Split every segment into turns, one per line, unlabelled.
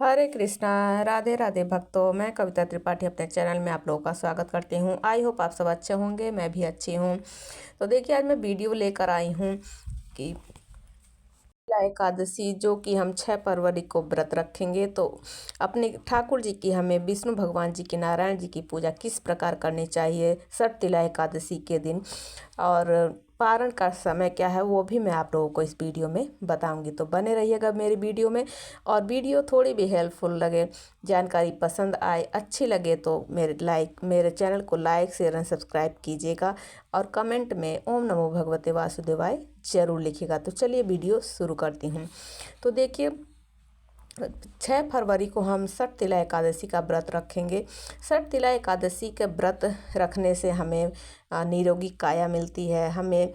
हरे कृष्णा। राधे राधे भक्तों, मैं कविता त्रिपाठी अपने चैनल में आप लोगों का स्वागत करती हूँ। आई होप आप सब अच्छे होंगे, मैं भी अच्छी हूँ। तो देखिए, आज मैं वीडियो लेकर आई हूँ कि एकादशी जो कि हम 6 फरवरी को व्रत रखेंगे। तो अपने ठाकुर जी की, हमें विष्णु भगवान जी की, नारायण जी की पूजा किस प्रकार करनी चाहिए षटतिला एकादशी के दिन, और पारण का समय क्या है वो भी मैं आप लोगों को इस वीडियो में बताऊंगी। तो बने रहिएगा मेरी वीडियो में। और वीडियो थोड़ी भी हेल्पफुल लगे, जानकारी पसंद आए, अच्छी लगे तो मेरे चैनल को लाइक शेयर एंड सब्सक्राइब कीजिएगा। और कमेंट में ओम नमो भगवते वासुदेवाय जरूर लिखिएगा। तो चलिए वीडियो शुरू करती हूँ। तो देखिए, 6 फरवरी को हम षटतिला एकादशी का व्रत रखेंगे। षटतिला एकादशी के व्रत रखने से हमें निरोगी काया मिलती है, हमें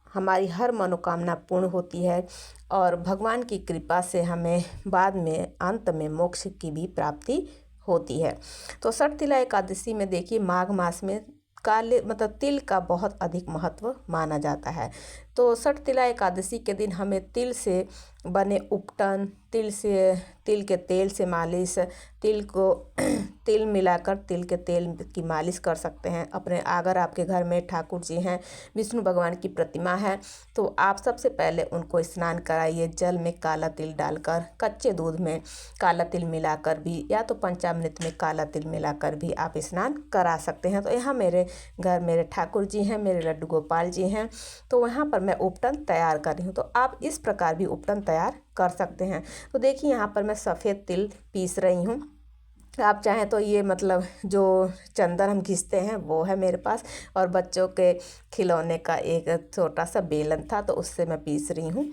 हमारी हर मनोकामना पूर्ण होती है, और भगवान की कृपा से हमें बाद में अंत में मोक्ष की भी प्राप्ति होती है। तो षटतिला एकादशी में देखिए, माघ मास में काले मतलब तिल का बहुत अधिक महत्व माना जाता है। तो षटतिला एकादशी के दिन हमें तिल से बने उपटन, तिल के तेल से मालिश, तिल को तिल मिलाकर तिल के तेल की मालिश कर सकते हैं। अगर आपके घर में ठाकुर जी हैं, विष्णु भगवान की प्रतिमा है, तो आप सबसे पहले उनको स्नान कराइए। जल में काला तिल डालकर, कच्चे दूध में काला तिल मिलाकर भी, या तो पंचामृत में काला तिल मिलाकर भी आप स्नान करा सकते हैं। तो यहाँ मेरे घर मेरे ठाकुर जी हैं, मेरे लड्डू गोपाल जी हैं, तो वहाँ पर मैं उपटन तैयार कर रही हूँ। तो आप इस प्रकार भी उपटन तैयार कर सकते हैं। तो देखिए, यहाँ पर मैं सफ़ेद तिल पीस रही हूँ। आप चाहें तो ये मतलब जो चंदन हम घिसते हैं वो है मेरे पास, और बच्चों के खिलौने का एक छोटा सा बेलन था, तो उससे मैं पीस रही हूँ।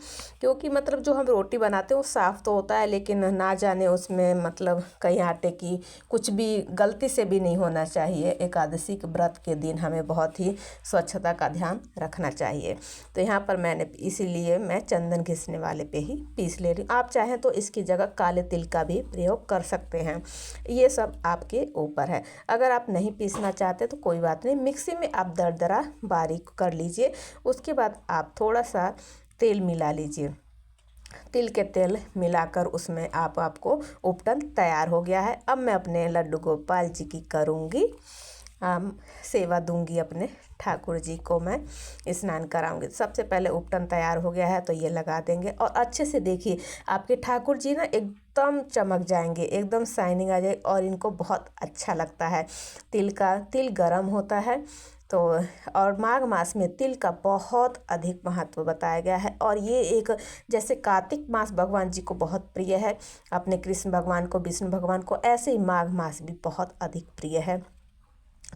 क्योंकि मतलब जो हम रोटी बनाते हैं वो साफ़ तो होता है, लेकिन ना जाने उसमें मतलब कहीं आटे की कुछ भी गलती से भी नहीं होना चाहिए। एकादशी के व्रत के दिन हमें बहुत ही स्वच्छता का ध्यान रखना चाहिए। तो यहाँ पर मैंने इसीलिए मैं चंदन घिसने वाले पे ही पीस ले रही हूँ। आप चाहें तो इसकी जगह काले तिल का भी प्रयोग कर सकते हैं, ये सब आपके ऊपर है। अगर आप नहीं पीसना चाहते तो कोई बात नहीं, मिक्सी में आप दरदरा बारीक कर लीजिए। उसके बाद आप थोड़ा सा तेल मिला लीजिए। तिल के तेल मिलाकर उसमें आपको उपटन तैयार हो गया है। अब मैं अपने लड्डू गोपाल जी की करूँगी सेवा, दूंगी अपने ठाकुर जी को मैं स्नान कराऊंगी। सबसे पहले उपटन तैयार हो गया है तो ये लगा देंगे, और अच्छे से देखिए आपके ठाकुर जी ना एकदम चमक जाएंगे, एकदम शाइनिंग आ जाएगी, और इनको बहुत अच्छा लगता है। तिल गरम होता है तो, और माघ मास में तिल का बहुत अधिक महत्व बताया गया है। और ये एक, जैसे कार्तिक मास भगवान जी को बहुत प्रिय है, अपने कृष्ण भगवान को, विष्णु भगवान को, ऐसे ही माघ मास भी बहुत अधिक प्रिय है।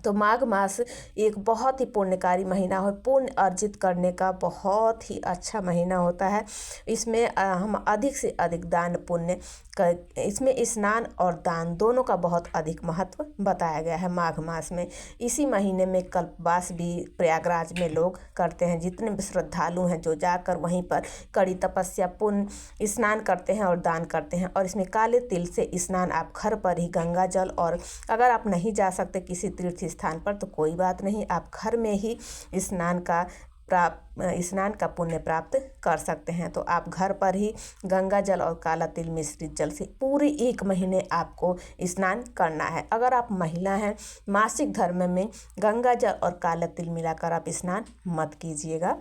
तो माघ मास एक बहुत ही पुण्यकारी महीना हो, पुण्य अर्जित करने का बहुत ही अच्छा महीना होता है। इसमें हम अधिक से अधिक दान पुण्य इसमें स्नान और दान दोनों का बहुत अधिक महत्व बताया गया है माघ मास में। इसी महीने में कल्पवास भी प्रयागराज में लोग करते हैं। जितने भी श्रद्धालु हैं जो जाकर वहीं पर कड़ी तपस्या पुण्य स्नान करते हैं और दान करते हैं। और इसमें काले तिल से स्नान आप घर पर ही गंगा जल, और अगर आप नहीं जा सकते किसी तीर्थ स्थान पर तो कोई बात नहीं, आप घर में ही स्नान का पुण्य प्राप्त कर सकते हैं। तो आप घर पर ही गंगा जल और काला तिल मिश्रित जल से पूरे 1 महीने आपको स्नान करना है। अगर आप महिला हैं, मासिक धर्म में गंगा जल और काला तिल मिलाकर आप स्नान मत कीजिएगा।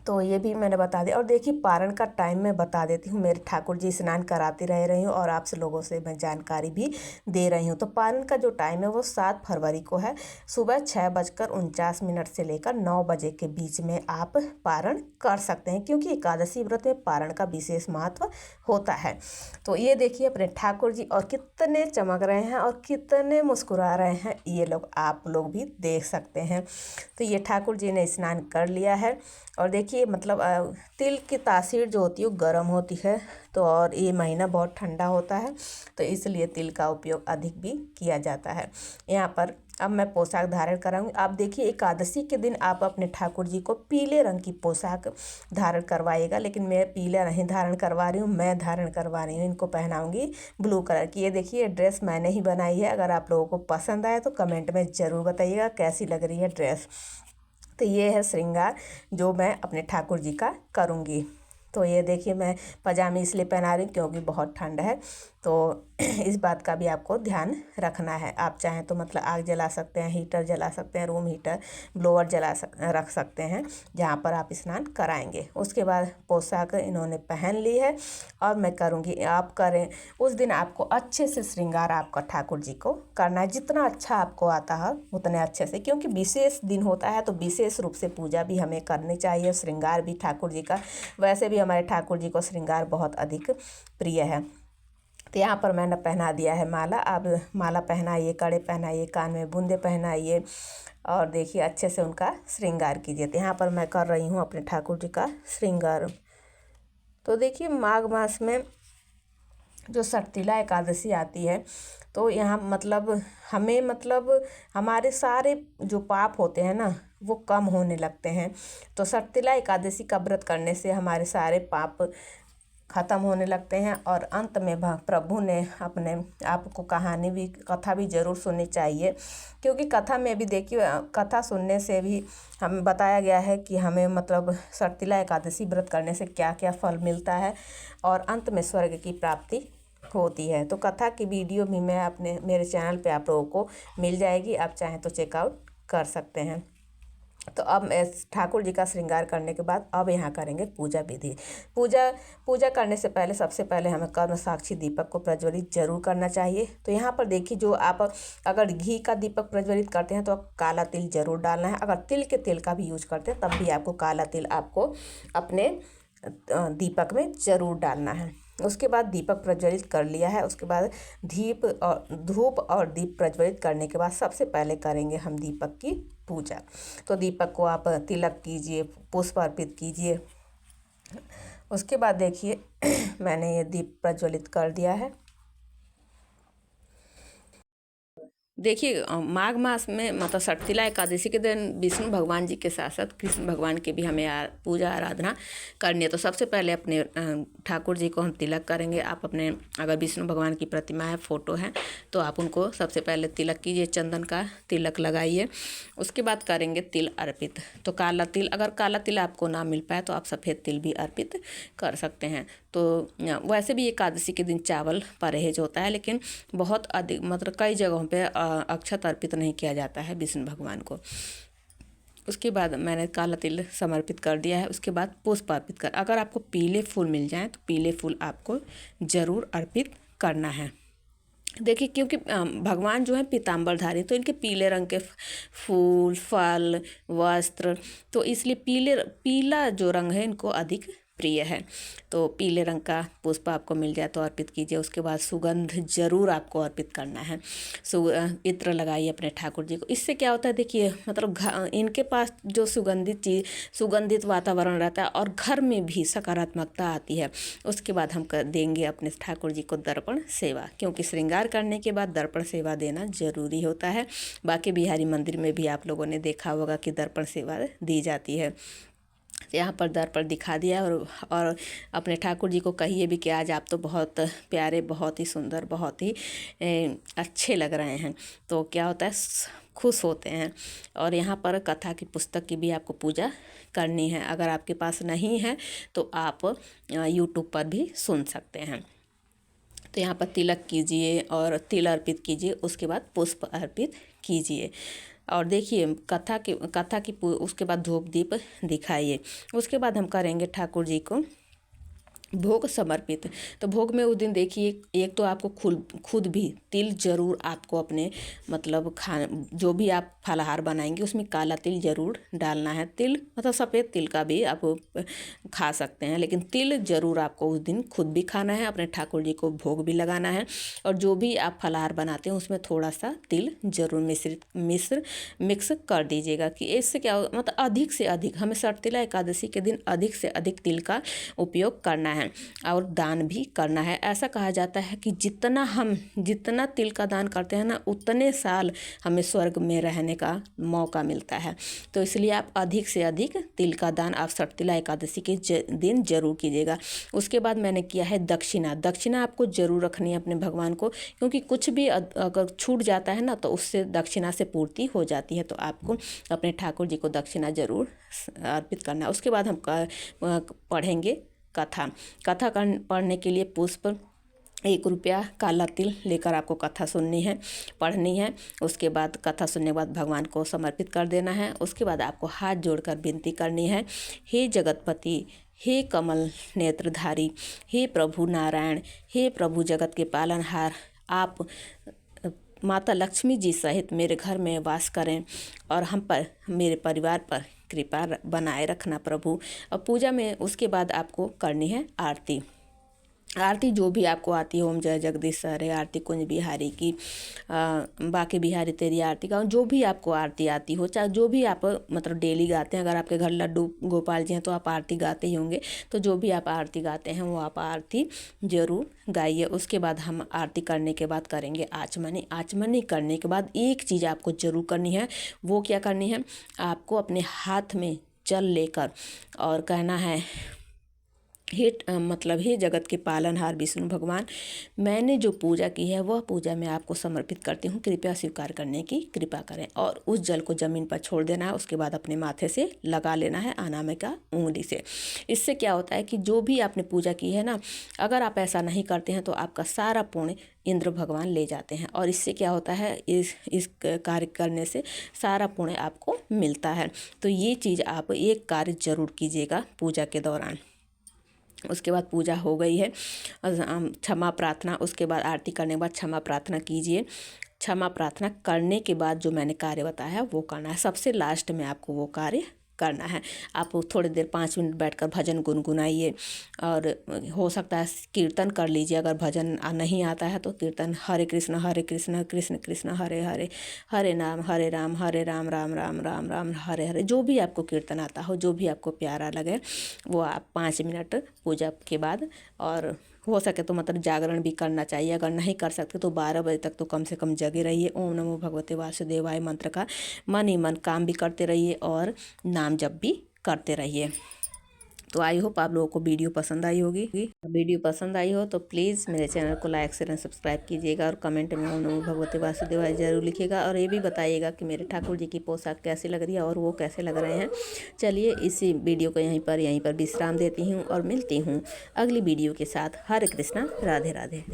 तो ये भी मैंने बता दिया। और देखिए, पारण का टाइम मैं बता देती हूँ। मेरे ठाकुर जी स्नान कराती रही हूँ और आप लोगों से मैं जानकारी भी दे रही हूँ। तो पारण का जो टाइम है वो 7 फरवरी को है। सुबह 6:49 से लेकर 9 बजे के बीच में आप पारण कर सकते हैं, क्योंकि एकादशी व्रत में पारण का विशेष महत्व होता है। तो ये देखिए अपने ठाकुर जी, और कितने चमक रहे हैं और कितने मुस्कुरा रहे हैं, ये लोग आप लोग भी देख सकते हैं। तो ये ठाकुर जी ने स्नान कर लिया है। और देखिए मतलब तिल की तासीर जो होती है वो गर्म होती है, तो और ये महीना बहुत ठंडा होता है, तो इसलिए तिल का उपयोग अधिक भी किया जाता है। यहाँ पर अब मैं पोशाक धारण कराऊंगी। आप देखिए, एकादशी के दिन आप अपने ठाकुर जी को पीले रंग की पोशाक धारण करवाइएगा, लेकिन मैं पीला नहीं धारण करवा रही हूँ, मैं धारण करवा रही हूँ, इनको पहनाऊंगी ब्लू कलर की। ये देखिए ड्रेस मैंने ही बनाई है। अगर आप लोगों को पसंद आए तो कमेंट में ज़रूर बताइएगा कैसी लग रही है ड्रेस। तो ये है श्रृंगार जो मैं अपने ठाकुर जी का करूँगी। तो ये देखिए मैं पजामी इसलिए पहना रही हूँ क्योंकि बहुत ठंड है, तो इस बात का भी आपको ध्यान रखना है। आप चाहें तो मतलब आग जला सकते हैं, हीटर जला सकते हैं, रूम हीटर ब्लोअर रख सकते हैं जहाँ पर आप स्नान कराएंगे। उसके बाद पोशाक इन्होंने पहन ली है और मैं करूँगी, आप करें। उस दिन आपको अच्छे से श्रृंगार आपका ठाकुर जी को करना है, जितना अच्छा आपको आता है उतने अच्छे से, क्योंकि विशेष दिन होता है तो विशेष रूप से पूजा भी हमें करनी चाहिए, श्रृंगार भी ठाकुर जी का। वैसे भी हमारे ठाकुर जी को श्रृंगार बहुत अधिक प्रिय है। तो यहाँ पर मैंने पहना दिया है माला। अब माला पहनाइए, कड़े पहनाइए, कान में बूंदे पहनाइए और देखिए अच्छे से उनका श्रृंगार कीजिए। तो यहाँ पर मैं कर रही हूँ अपने ठाकुर जी का श्रृंगार। तो देखिए माघ मास में जो सटतिला एकादशी आती है तो यहाँ मतलब हमें मतलब हमारे सारे जो पाप होते हैं ना वो कम होने लगते हैं। तो सटतिला एकादशी का व्रत करने से हमारे सारे पाप ख़त्म होने लगते हैं और अंत में प्रभु ने अपने आपको कथा भी ज़रूर सुननी चाहिए, क्योंकि कथा में भी देखिए कथा सुनने से भी हमें बताया गया है कि हमें मतलब सटतिला एकादशी व्रत करने से क्या क्या फल मिलता है और अंत में स्वर्ग की प्राप्ति होती है। तो कथा की वीडियो भी मैं अपने मेरे चैनल पे आप लोगों को मिल जाएगी, आप चाहें तो चेकआउट कर सकते हैं। तो अब ठाकुर जी का श्रृंगार करने के बाद अब यहाँ करेंगे पूजा विधि। पूजा करने से पहले सबसे पहले हमें कर्म साक्षी दीपक को प्रज्वलित जरूर करना चाहिए। तो यहाँ पर देखिए, जो आप अगर घी का दीपक प्रज्वलित करते हैं तो काला तिल जरूर डालना है। अगर तिल के तेल का भी यूज करते हैं तब भी आपको काला तिल आपको अपने दीपक में ज़रूर डालना है। उसके बाद दीपक प्रज्वलित कर लिया है, उसके बाद धूप और दीप प्रज्वलित करने के बाद सबसे पहले करेंगे हम दीपक की पूजा। तो दीपक को आप तिलक कीजिए, पुष्प अर्पित कीजिए। उसके बाद देखिए मैंने ये दीप प्रज्वलित कर दिया है। देखिए माघ मास में मतलब सटतिला एकादशी के दिन विष्णु भगवान जी के साथ साथ कृष्ण भगवान की भी हमें पूजा आराधना करनी है। तो सबसे पहले अपने ठाकुर जी को हम तिलक करेंगे। आप अपने अगर विष्णु भगवान की प्रतिमा है, फ़ोटो है, तो आप उनको सबसे पहले तिलक कीजिए, चंदन का तिलक लगाइए। उसके बाद करेंगे तिल अर्पित। तो काला तिल, अगर काला तिल आपको ना मिल पाए तो आप सफ़ेद तिल भी अर्पित कर सकते हैं। तो वैसे भी एकादशी के दिन चावल परहेज होता है, लेकिन बहुत अधिक मतलब कई जगहों पे अक्षत अर्पित नहीं किया जाता है विष्णु भगवान को। उसके बाद मैंने काला तिल समर्पित कर दिया है। उसके बाद पुष्प अर्पित कर, अगर आपको पीले फूल मिल जाएं तो पीले फूल आपको ज़रूर अर्पित करना है। देखिए क्योंकि भगवान जो है पीताम्बरधारी, तो इनके पीले रंग के फूल, फल, वस्त्र, तो इसलिए पीला जो रंग है इनको अधिक प्रिय है। तो पीले रंग का पुष्प आपको मिल जाए तो अर्पित कीजिए। उसके बाद सुगंध जरूर आपको अर्पित करना है। इत्र लगाइए अपने ठाकुर जी को। इससे क्या होता है देखिए, मतलब इनके पास जो सुगंधित वातावरण रहता है और घर में भी सकारात्मकता आती है। उसके बाद हम देंगे अपने ठाकुर जी को दर्पण सेवा, क्योंकि श्रृंगार करने के बाद दर्पण सेवा देना जरूरी होता है। बाकी बिहारी मंदिर में भी आप लोगों ने देखा होगा कि दर्पण सेवा दी जाती है। यहाँ पर दर्पण दिखा दिया और अपने ठाकुर जी को कहिए भी कि आज आप तो बहुत प्यारे, बहुत ही सुंदर, बहुत ही अच्छे लग रहे हैं। तो क्या होता है, खुश होते हैं। और यहाँ पर कथा की पुस्तक की भी आपको पूजा करनी है। अगर आपके पास नहीं है तो आप यूट्यूब पर भी सुन सकते हैं। तो यहाँ पर तिलक कीजिए और तिल अर्पित कीजिए। उसके बाद पुष्प अर्पित कीजिए और देखिए कथा की उसके बाद धूप दीप दिखाइए। उसके बाद हम करेंगे ठाकुर जी को भोग समर्पित। तो भोग में उस दिन देखिए, एक तो आपको खुद भी तिल जरूर आपको अपने मतलब जो भी आप फलाहार बनाएंगे उसमें काला तिल जरूर डालना है। तिल मतलब सफ़ेद तिल का भी आप खा सकते हैं, लेकिन तिल जरूर आपको उस दिन खुद भी खाना है, अपने ठाकुर जी को भोग भी लगाना है। और जो भी आप फलाहार बनाते हैं उसमें थोड़ा सा तिल जरूर मिक्स कर दीजिएगा कि इससे क्या मतलब अधिक से अधिक हमें सटतिला एकादशी के दिन अधिक से अधिक तिल का उपयोग करना है और दान भी करना है। ऐसा कहा जाता है कि जितना तिल का दान करते हैं ना, उतने साल हमें स्वर्ग में रहने का मौका मिलता है। तो इसलिए आप अधिक से अधिक तिल का दान आप सटतिला एकादशी के दिन जरूर कीजिएगा। उसके बाद मैंने किया है दक्षिणा आपको जरूर रखनी है अपने भगवान को, क्योंकि कुछ भी अगर छूट जाता है ना तो उससे दक्षिणा से पूर्ति हो जाती है। तो आपको अपने ठाकुर जी को दक्षिणा जरूर अर्पित करना है। उसके बाद हम पढ़ेंगे कथा। कथा पढ़ने के लिए पुष्प, 1 रुपया, काला तिल लेकर आपको कथा सुननी है, पढ़नी है। उसके बाद कथा सुनने के बाद भगवान को समर्पित कर देना है। उसके बाद आपको हाथ जोड़कर विनती करनी है, हे जगतपति, हे कमल नेत्रधारी, हे प्रभु नारायण, हे प्रभु जगत के पालनहार, आप माता लक्ष्मी जी सहित मेरे घर में वास करें और हम पर, मेरे परिवार पर कृपा बनाए रखना प्रभु। और पूजा में उसके बाद आपको करनी है आरती। आरती जो भी आपको आती है, ओम जय जगदीश हरे आरती, कुंज बिहारी की, बाके बिहारी तेरी आरती का, जो भी आपको आरती आती हो, चाहे जो भी आप मतलब डेली गाते हैं। अगर आपके घर लड्डू गोपाल जी हैं तो आप आरती गाते ही होंगे, तो जो भी आप आरती गाते हैं वो आप आरती जरूर गाइए। उसके बाद हम आरती करने के बाद करेंगे आचमनी। आचमनी करने के बाद एक चीज़ आपको जरूर करनी है, वो क्या करनी है, आपको अपने हाथ में जल लेकर और कहना है, हे जगत के पालनहार विष्णु भगवान, मैंने जो पूजा की है वह पूजा मैं आपको समर्पित करती हूँ, कृपया स्वीकार करने की कृपा करें। और उस जल को ज़मीन पर छोड़ देना है। उसके बाद अपने माथे से लगा लेना है अनामिका उंगली से। इससे क्या होता है कि जो भी आपने पूजा की है ना, अगर आप ऐसा नहीं करते हैं तो आपका सारा पुण्य इंद्र भगवान ले जाते हैं। और इससे क्या होता है, इस कार्य करने से सारा पुण्य आपको मिलता है। तो ये चीज़ आप एक कार्य जरूर कीजिएगा पूजा के दौरान। उसके बाद पूजा हो गई है, क्षमा प्रार्थना, उसके बाद आरती करने के बाद क्षमा प्रार्थना कीजिए। क्षमा प्रार्थना करने के बाद जो मैंने कार्य बताया वो करना है, सबसे लास्ट में आपको वो कार्य करना है। आप थोड़ी देर 5 मिनट बैठकर भजन गुनगुनाइए, और हो सकता है कीर्तन कर लीजिए। अगर भजन नहीं आता है तो कीर्तन, हरे कृष्ण कृष्ण कृष्ण हरे हरे, हरे राम राम राम राम राम हरे हरे, जो भी आपको कीर्तन आता हो, जो भी आपको प्यारा लगे वो आप 5 मिनट पूजा के बाद, और हो सके तो मतलब जागरण भी करना चाहिए। अगर नहीं कर सकते तो 12 बजे तक तो कम से कम जगे रहिए। ओम नमो भगवते वासुदेवाय मंत्र का मन ही मन काम भी करते रहिए और नाम जप भी करते रहिए। तो आई होप आप लोगों को वीडियो पसंद आई होगी। वीडियो पसंद आई हो तो प्लीज़ मेरे चैनल को लाइक शेयर एंड सब्सक्राइब कीजिएगा, और कमेंट में ओम नमो भगवते वासुदेवाय जरूर लिखिएगा। और ये भी बताइएगा कि मेरे ठाकुर जी की पोशाक कैसी लग रही है और वो कैसे लग रहे हैं। चलिए इसी वीडियो को यहीं पर विश्राम देती हूँ और मिलती हूँ अगली वीडियो के साथ। हरे कृष्णा, राधे राधे।